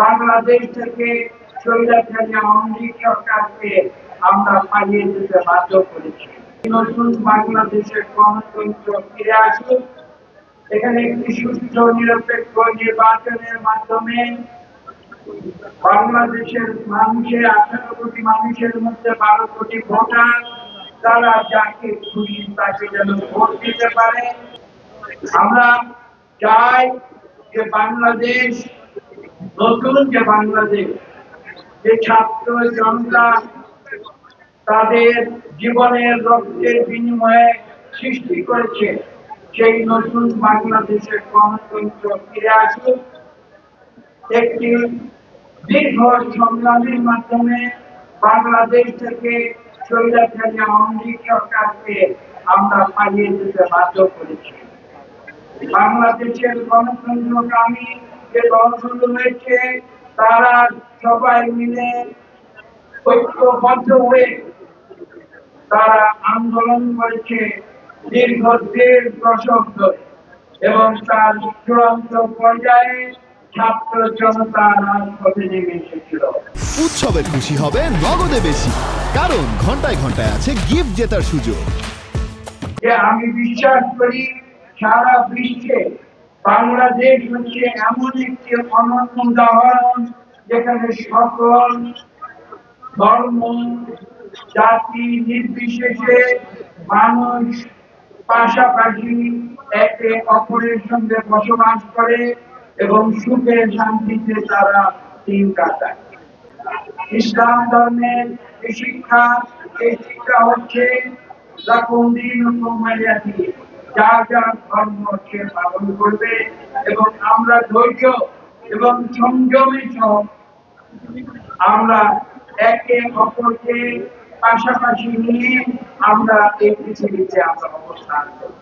বাংলাদেশ থেকে স্বৈরাচারী আওয়ামী লীগ সরকারকে আমরা পালিয়ে যেতে বাধ্য করেছি। নতুন বাংলাদেশের গণতন্ত্র ফিরে আসুক, এখানে একটি সুষ্ঠু নিরপেক্ষ নির্বাচনের মাধ্যমে বাংলাদেশের মানুষের 18 কোটি মানুষের মধ্যে 12 কোটি ভোটার তারা যাকে খুশি তাকে যেন ভোট দিতে পারে। আমরা চাই যে বাংলাদেশ, নতুন যে বাংলাদেশ, যে ছাত্র জনতা তাদের জীবনের রক্তের বিনিময়ে সৃষ্টি করেছে, সেই নতুন বাংলাদেশের গণতন্ত্র ফিরে আসুক। একটি দীর্ঘ সংগ্রামের মাধ্যমে বাংলাদেশ থেকে স্বৈরাচারী আওয়ামী লীগ সরকারকে আমরা পালিয়ে যেতে বাধ্য করেছি। বাংলাদেশের গণতন্ত্রকামী যে দলগুলো রয়েছে তারা সবাই মিলে ঐক্যবদ্ধ হয়ে তারা আন্দোলন করেছে দীর্ঘ 1.5 দশক ধরে, এবং তার চূড়ান্ত পর্যায়ে ছাত্র জনতা রাজপথে নেমে এসেছিল। উৎসবের খুশি হবে নগদে বেশি, কারণ ঘন্টায় ঘন্টায় আছে গিফট জেতার সুযোগ। যে আমি বিশ্বাস করি সারা বিশ্বে বাংলাদেশ হচ্ছে এমন একটি অনন্য উদাহরণ, যেখানে সকল ধর্ম জাতি নির্বিশেষে মানুষ পাশাপাশি একে অপরের সঙ্গে বসবাস করে এবং সুখে শান্তিতে তারা দিন কাটায়। ইসলাম ধর্মের যে শিক্ষা, এই শিক্ষা হচ্ছে যার যার ধর্ম সে পালন করবে, এবং আমরা ধৈর্য এবং সংযমের সহ আমরা একে অপরকে পাশাপাশি নিয়ে আমরা এই পৃথিবীতে আমরা অবস্থান করব।